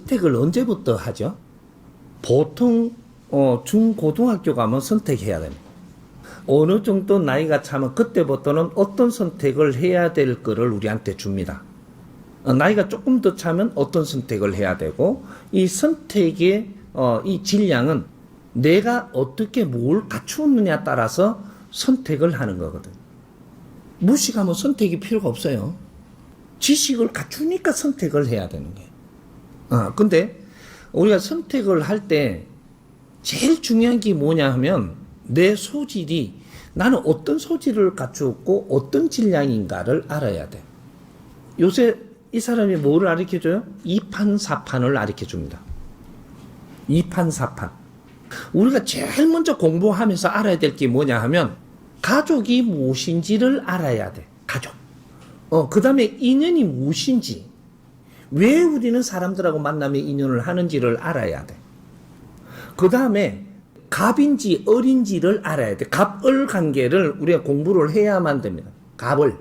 선택을 언제부터 하죠? 보통 중고등학교 가면 선택해야 됩니다. 어느 정도 나이가 차면 그때부터는 어떤 선택을 해야 될 거를 우리한테 줍니다. 나이가 조금 더 차면 어떤 선택을 해야 되고, 이 선택의 이 질량은 내가 어떻게 뭘 갖추느냐에 따라서 선택을 하는 거거든. 무식하면 선택이 필요가 없어요. 지식을 갖추니까 선택을 해야 되는 거예요. 근데 우리가 선택을 할 때 제일 중요한 게 뭐냐 하면 내 소질이, 나는 어떤 소질을 갖추었고 어떤 질량인가를 알아야 돼. 요새 이 사람이 뭐를 가르쳐줘요? 2판 4판을 가르쳐줍니다. 2판 4판. 우리가 제일 먼저 공부하면서 알아야 될 게 뭐냐 하면 가족이 무엇인지를 알아야 돼. 가족. 그 다음에 인연이 무엇인지, 왜 우리는 사람들하고 만나면 인연을 하는지를 알아야 돼. 그 다음에 갑인지 을인지를 알아야 돼. 갑을 관계를 우리가 공부를 해야만 됩니다. 갑을.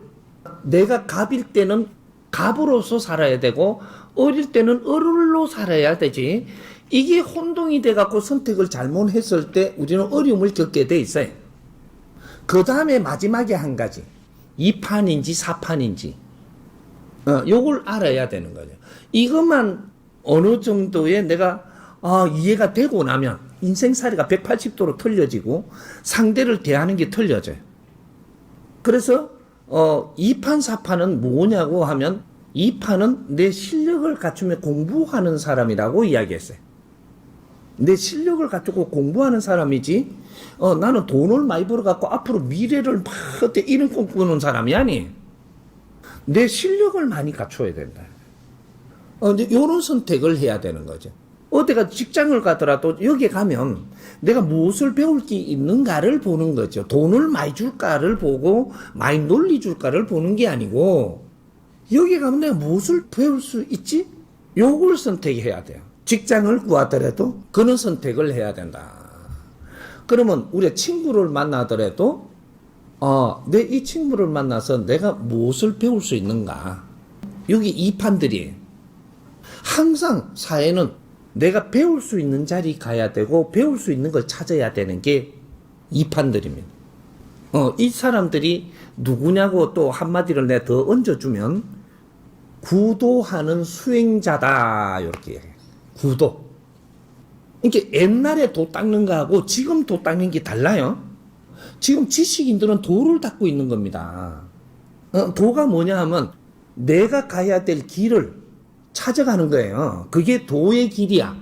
내가 갑일 때는 갑으로서 살아야 되고 을일 때는 을로 살아야 되지. 이게 혼동이 돼갖고 선택을 잘못했을 때 우리는 어려움을 겪게 돼 있어요. 그 다음에 마지막에 한 가지. 2판인지 4판인지. 요걸 알아야 되는 거죠. 이것만 어느 정도의 내가 이해가 되고 나면 인생살이가 180도로 틀려지고 상대를 대하는 게 틀려져요. 그래서 2판 4판은 뭐냐고 하면 2판은 내 실력을 갖추며 공부하는 사람이라고 이야기했어요. 내 실력을 갖추고 공부하는 사람이지 나는 돈을 많이 벌어갖고 앞으로 미래를 막 이런 꿈꾸는 사람이 아니. 내 실력을 많이 갖춰야 된다. 이제 요런 선택을 해야 되는 거죠. 어디가 직장을 가더라도 여기 가면 내가 무엇을 배울 게 있는가를 보는 거죠. 돈을 많이 줄까를 보고 많이 놀리줄까를 보는 게 아니고, 여기 가면 내가 무엇을 배울 수 있지? 요걸 선택해야 돼요. 직장을 구하더라도 그런 선택을 해야 된다. 그러면 우리가 친구를 만나더라도 내 이 친구를 만나서 내가 무엇을 배울 수 있는가? 여기 이 판들이 항상 사회는 내가 배울 수 있는 자리 가야 되고 배울 수 있는 걸 찾아야 되는 게 이 판들입니다. 이 사람들이 누구냐고 또 한마디를 내가 더 얹어주면 구도하는 수행자다 이렇게 얘기해요. 구도. 이게 옛날에 도 닦는 거하고 지금 도 닦는 게 달라요. 지금 지식인들은 도를 닦고 있는 겁니다. 도가 뭐냐 하면 내가 가야 될 길을 찾아가는 거예요. 그게 도의 길이야.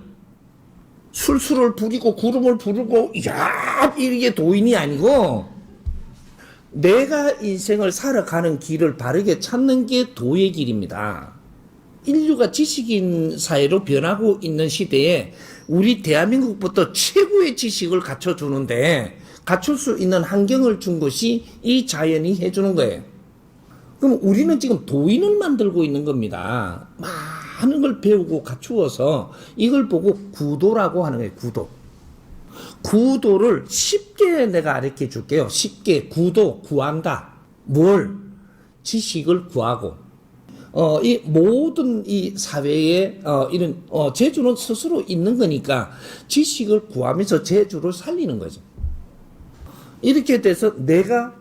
술술을 부리고 구름을 부르고 이게 도인이 아니고 내가 인생을 살아가는 길을 바르게 찾는 게 도의 길입니다. 인류가 지식인 사회로 변하고 있는 시대에 우리 대한민국부터 최고의 지식을 갖춰주는데 갖출 수 있는 환경을 준 것이 이 자연이 해주는 거예요. 그럼 우리는 지금 도인을 만들고 있는 겁니다. 많은 걸 배우고 갖추어서 이걸 보고 구도라고 하는 거예요. 구도. 구도를 쉽게 내가 가르쳐 줄게요. 쉽게. 구도, 구한다. 뭘? 지식을 구하고. 이 모든 이 사회에 이런 재주는 스스로 있는 거니까 지식을 구하면서 재주를 살리는 거죠. 이렇게 돼서 내가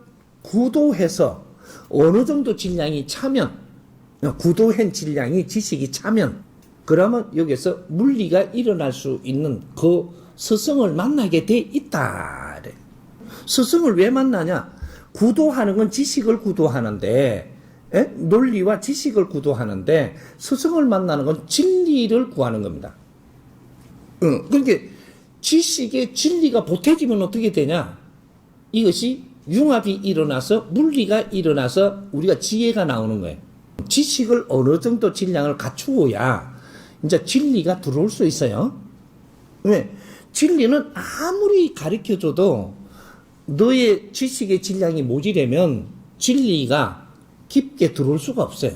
구도해서 어느 정도 질량이 차면, 구도한 질량이 지식이 차면, 그러면 여기서 물리가 일어날 수 있는 그 스승을 만나게 돼 있다. 스승을 왜 만나냐? 구도하는 건 지식을 구도하는데, 논리와 지식을 구도하는데, 스승을 만나는 건 진리를 구하는 겁니다. 그러니까 지식의 진리가 보태지면 어떻게 되냐? 이것이 융합이 일어나서 물리가 일어나서 우리가 지혜가 나오는 거예요. 지식을 어느 정도 질량을 갖추어야 이제 진리가 들어올 수 있어요. 왜? 진리는 아무리 가르쳐줘도 너의 지식의 질량이 모자라면 진리가 깊게 들어올 수가 없어요.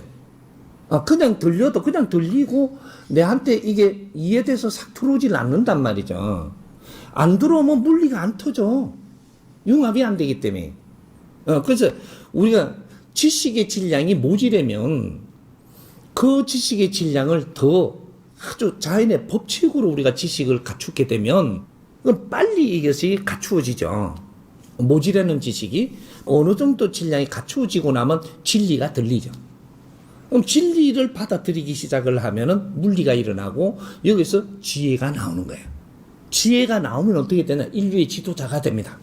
그냥 들려도 그냥 들리고 내한테 이게 이해돼서 싹 들어오질 않는단 말이죠. 안 들어오면 물리가 안 터져. 융합이 안 되기 때문에. 그래서 우리가 지식의 질량이 모자라면 그 지식의 질량을 더 아주 자연의 법칙으로 우리가 지식을 갖추게 되면 그럼 빨리 이것이 갖추어지죠. 모지라는 지식이 어느 정도 질량이 갖추어지고 나면 진리가 들리죠. 그럼 진리를 받아들이기 시작을 하면은 물리가 일어나고 여기서 지혜가 나오는 거예요. 지혜가 나오면 어떻게 되나? 인류의 지도자가 됩니다.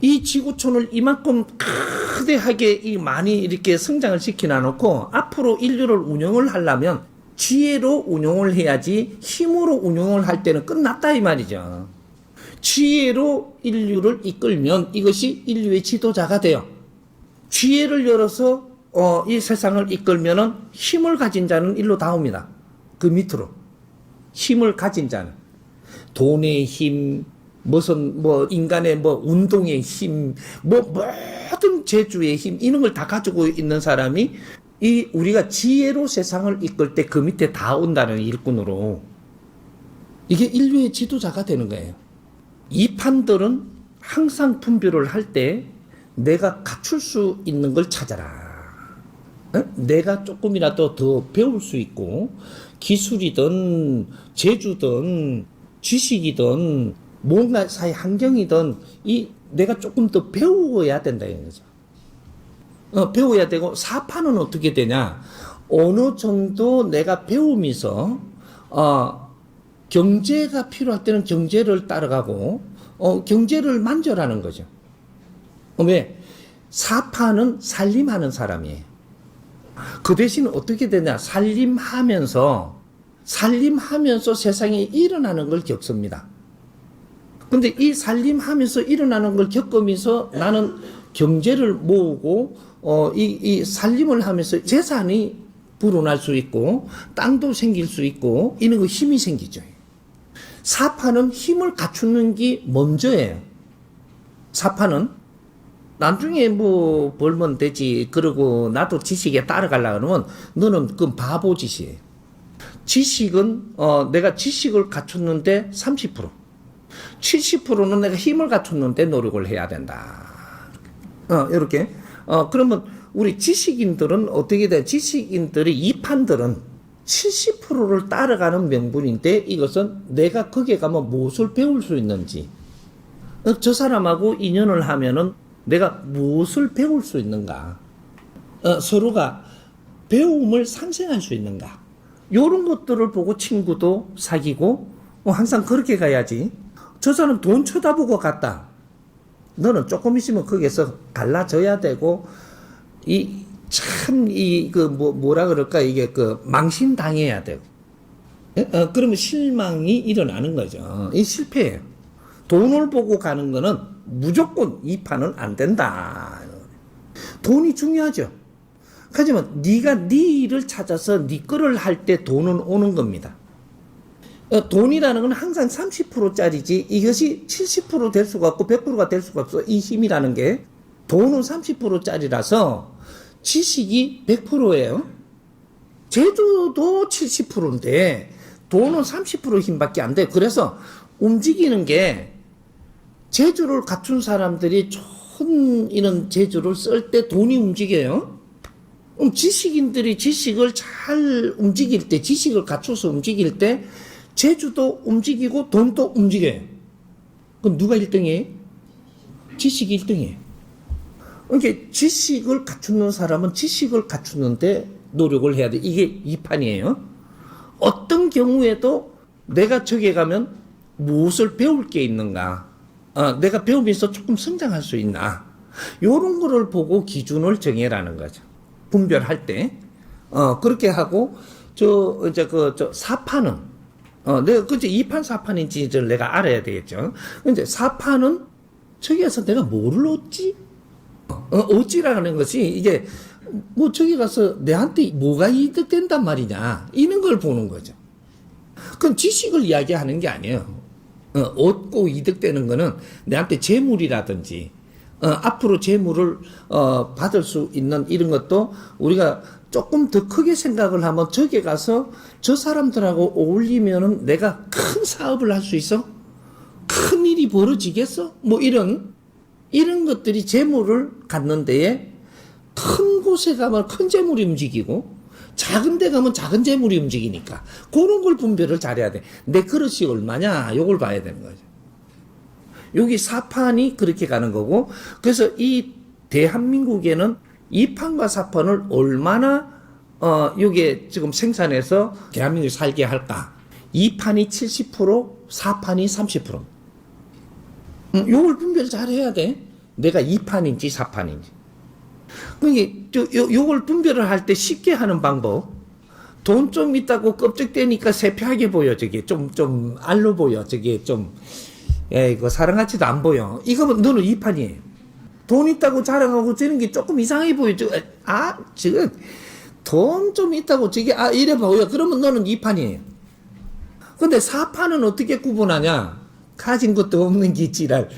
이 지구촌을 이만큼 크대하게 많이 이렇게 성장을 시켜놔 놓고 앞으로 인류를 운영을 하려면 지혜로 운영을 해야지 힘으로 운영을 할 때는 끝났다 이 말이죠. 지혜로 인류를 이끌면 이것이 인류의 지도자가 돼요. 지혜를 열어서 이 세상을 이끌면은 힘을 가진 자는 일로 나옵니다. 그 밑으로. 힘을 가진 자는. 돈의 힘, 무슨, 인간의 운동의 힘, 모든 재주의 힘, 이런 걸 다 가지고 있는 사람이 우리가 지혜로 세상을 이끌 때 그 밑에 다 온다는 일꾼으로. 이게 인류의 지도자가 되는 거예요. 이 판들은 항상 분별을 할 때 내가 갖출 수 있는 걸 찾아라. 내가 조금이라도 더 배울 수 있고 기술이든 재주든 지식이든 뭔가 사회 환경이든 내가 조금 더 배워야 된다 이거죠. 배워야 되고 사파는 어떻게 되냐? 어느 정도 내가 배우면서 경제가 필요할 때는 경제를 따라가고 경제를 만져라는 거죠. 왜? 사파는 살림하는 사람이에요. 그 대신 어떻게 되냐? 살림하면서 세상에 일어나는 걸 겪습니다. 근데 이 살림하면서 일어나는 걸 겪으면서 나는 경제를 모으고 이 살림을 하면서 재산이 불어날 수 있고 땅도 생길 수 있고 이런 거 힘이 생기죠. 사파는 힘을 갖추는 게 먼저예요. 사파는 나중에 벌면 되지. 그러고 나도 지식에 따라가려고 그러면 너는 그건 바보 짓이에요. 지식은 내가 지식을 갖췄는데 30%, 70%는 내가 힘을 갖췄는데 노력을 해야 된다. 이렇게. 그러면 우리 지식인들은 어떻게 돼? 지식인들의 이 판들은 70%를 따라가는 명분인데 이것은 내가 거기에 가면 무엇을 배울 수 있는지, 저 사람하고 인연을 하면은 내가 무엇을 배울 수 있는가, 서로가 배움을 상생할 수 있는가, 이런 것들을 보고 친구도 사귀고 항상 그렇게 가야지. 저 사람 돈 쳐다보고 갔다. 너는 조금 있으면 거기에서 갈라져야 되고 뭐라 그럴까 이게 망신당해야 되고. 그러면 실망이 일어나는 거죠. 이 실패예요. 돈을 보고 가는 거는 무조건 이 판은 안 된다. 돈이 중요하죠. 하지만 네가 네 일을 찾아서 네 거를 할 때 돈은 오는 겁니다. 돈이라는 건 항상 30%짜리지 이것이 70% 될 수가 없고 100%가 될 수가 없어. 이 힘이라는 게 돈은 30%짜리라서 지식이 100%예요. 제주도 70%인데 돈은 30% 힘밖에 안 돼. 그래서 움직이는 게 재주를 갖춘 사람들이 좋은 이런 재주를 쓸 때 돈이 움직여요. 지식인들이 지식을 잘 움직일 때, 지식을 갖춰서 움직일 때 재주도 움직이고 돈도 움직여요. 그럼 누가 1등이에요? 지식이 1등이에요. 그러니까 지식을 갖추는 사람은 지식을 갖추는데 노력을 해야 돼. 이게 이 판이에요. 어떤 경우에도 내가 저기에 가면 무엇을 배울 게 있는가, 내가 배우면서 조금 성장할 수 있나, 요런 거를 보고 기준을 정해라는 거죠. 분별할 때. 그렇게 하고, 사파는, 내가 그제 2판 4판인지를 내가 알아야 되겠죠. 근데 4판은 저기에서 내가 뭐를 얻지? 얻지라는 것이 이게 저기 가서 내한테 뭐가 이득된단 말이냐, 이런 걸 보는 거죠. 그건 지식을 이야기하는 게 아니에요. 얻고 이득되는 거는 내한테 재물이라든지, 앞으로 재물을, 받을 수 있는 이런 것도 우리가 조금 더 크게 생각을 하면 저기 가서 저 사람들하고 어울리면은 내가 큰 사업을 할 수 있어? 큰 일이 벌어지겠어? 이런 것들이 재물을 갖는 데에 큰 곳에 가면 큰 재물이 움직이고 작은 데 가면 작은 재물이 움직이니까 그런 걸 분별을 잘해야 돼. 내 그릇이 얼마냐 요걸 봐야 되는 거죠. 여기 사판이 그렇게 가는 거고, 그래서 이 대한민국에는 2판과 4판을 얼마나 요게 지금 생산해서 대한민국에 살게 할까? 2판이 70%, 4판이 30%. 요걸 분별 잘 해야 돼. 내가 2판인지 4판인지. 그러니까 요걸 분별을 할 때 쉽게 하는 방법. 돈 좀 있다고 껍적대니까 세피하게 보여. 저게 좀 알로 보여. 저게 좀 이거 사랑같이도 안 보여. 이거면 너는 2판이에요. 돈 있다고 자랑하고 저런 게 조금 이상해 보여. 지금 돈 좀 있다고 저게 이래 보여. 그러면 너는 2판이에요. 근데 4판은 어떻게 구분하냐? 가진 것도 없는 게 지랄.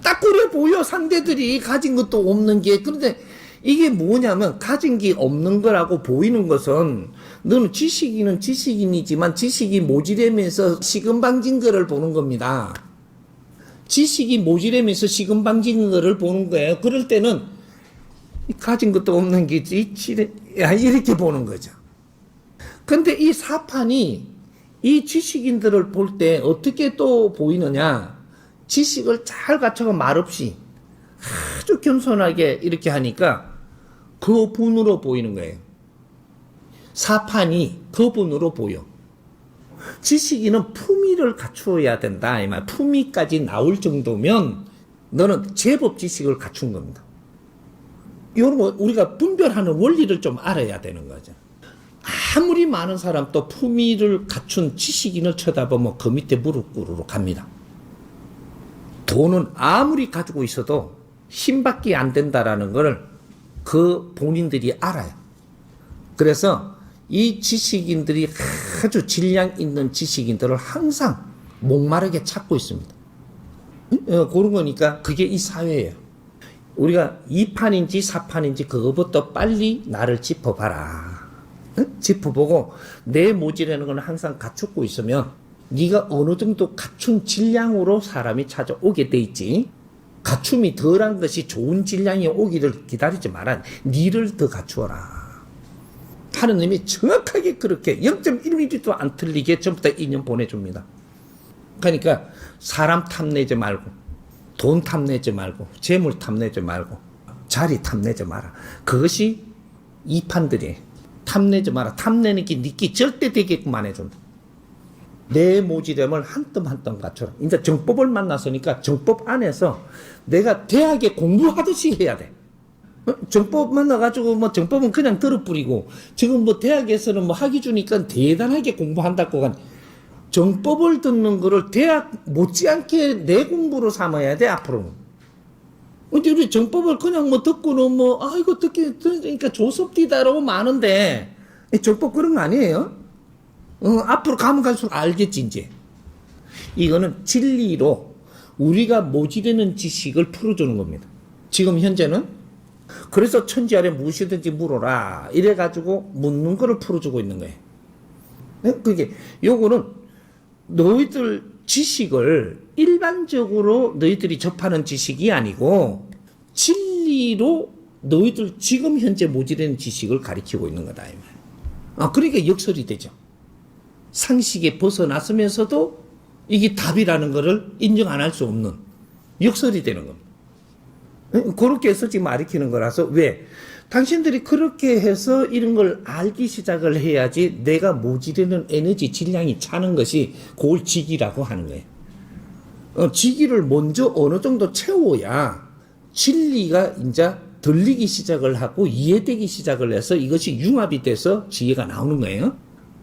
딱 그래 보여. 상대들이 가진 것도 없는 게. 그런데 이게 뭐냐면 가진 게 없는 거라고 보이는 것은 너는 지식인은 지식인이지만 지식이 모지르면서 시금방진 거를 보는 겁니다. 지식이 모지르면서 시금방진 거를 보는 거예요. 그럴 때는 가진 것도 없는 게지 이렇게 보는 거죠. 근데 이 사판이 이 지식인들을 볼 때 어떻게 또 보이느냐? 지식을 잘 갖춰가 말없이 아주 겸손하게 이렇게 하니까 거분으로 보이는 거예요. 사판이 거분으로 보여. 지식인은 품위를 갖추어야 된다. 이 말. 품위까지 나올 정도면 너는 제법 지식을 갖춘 겁니다. 이런 거 우리가 분별하는 원리를 좀 알아야 되는 거죠. 아무리 많은 사람 또 품위를 갖춘 지식인을 쳐다보면 그 밑에 무릎 꿇으러 갑니다. 돈은 아무리 가지고 있어도 힘밖에 안 된다라는 걸 그 본인들이 알아요. 그래서 이 지식인들이 아주 질량 있는 지식인들을 항상 목마르게 찾고 있습니다. 그런 거니까 그게 이 사회예요. 우리가 2판인지 4판인지 그거부터 빨리 나를 짚어봐라. 짚어보고 내 모질라는 건 항상 갖추고 있으면 네가 어느 정도 갖춘 질량으로 사람이 찾아오게 돼 있지. 갖춤이 덜한 것이 좋은 질량이 오기를 기다리지 마라. 니를 더 갖추어라. 하느님이 정확하게 그렇게 0.1mm도 안 틀리게 전부 다 인연 보내줍니다. 그러니까 사람 탐내지 말고 돈 탐내지 말고 재물 탐내지 말고 자리 탐내지 마라. 그것이 이 판들이에요. 탐내지 마라. 탐내는 게 니끼 절대 되게끔 안 해준다. 내 모지됨을 한 뜸 한 뜸 갖춰라. 이제 정법을 만났으니까 정법 안에서 내가 대학에 공부하듯이 해야 돼. 정법 만나가지고 뭐 정법은 그냥 들어뿌리고 지금 뭐 대학에서는 뭐 학위 주니까 대단하게 공부한다고 한 정법을 듣는 거를 대학 못지않게 내 공부로 삼아야 돼 앞으로는. 근데 우리 정법을 그냥 뭐 듣고는 뭐 이거 듣니까 조섭디다라고 많은데 정법 그런 거 아니에요? 앞으로 가면 갈수록 알겠지 이제. 이거는 진리로 우리가 모지르는 지식을 풀어주는 겁니다. 지금 현재는 그래서 천지 아래 무엇이든지 물어라 이래가지고 묻는 거를 풀어주고 있는 거예요. 그게 요거는 너희들 지식을 일반적으로 너희들이 접하는 지식이 아니고 진리로 너희들 지금 현재 모지르는 지식을 가리키고 있는 거다. 그러니까 역설이 되죠. 상식에 벗어났으면서도 이게 답이라는 것을 인정 안 할 수 없는 역설이 되는 겁니다. 그렇게 해서 지금 가르치는 거라서 왜? 당신들이 그렇게 해서 이런 걸 알기 시작을 해야지 내가 모지르는 에너지 질량이 차는 것이 그걸 직이라고 하는 거예요. 직위를 먼저 어느 정도 채워야 진리가 이제 들리기 시작을 하고 이해되기 시작을 해서 이것이 융합이 돼서 지혜가 나오는 거예요.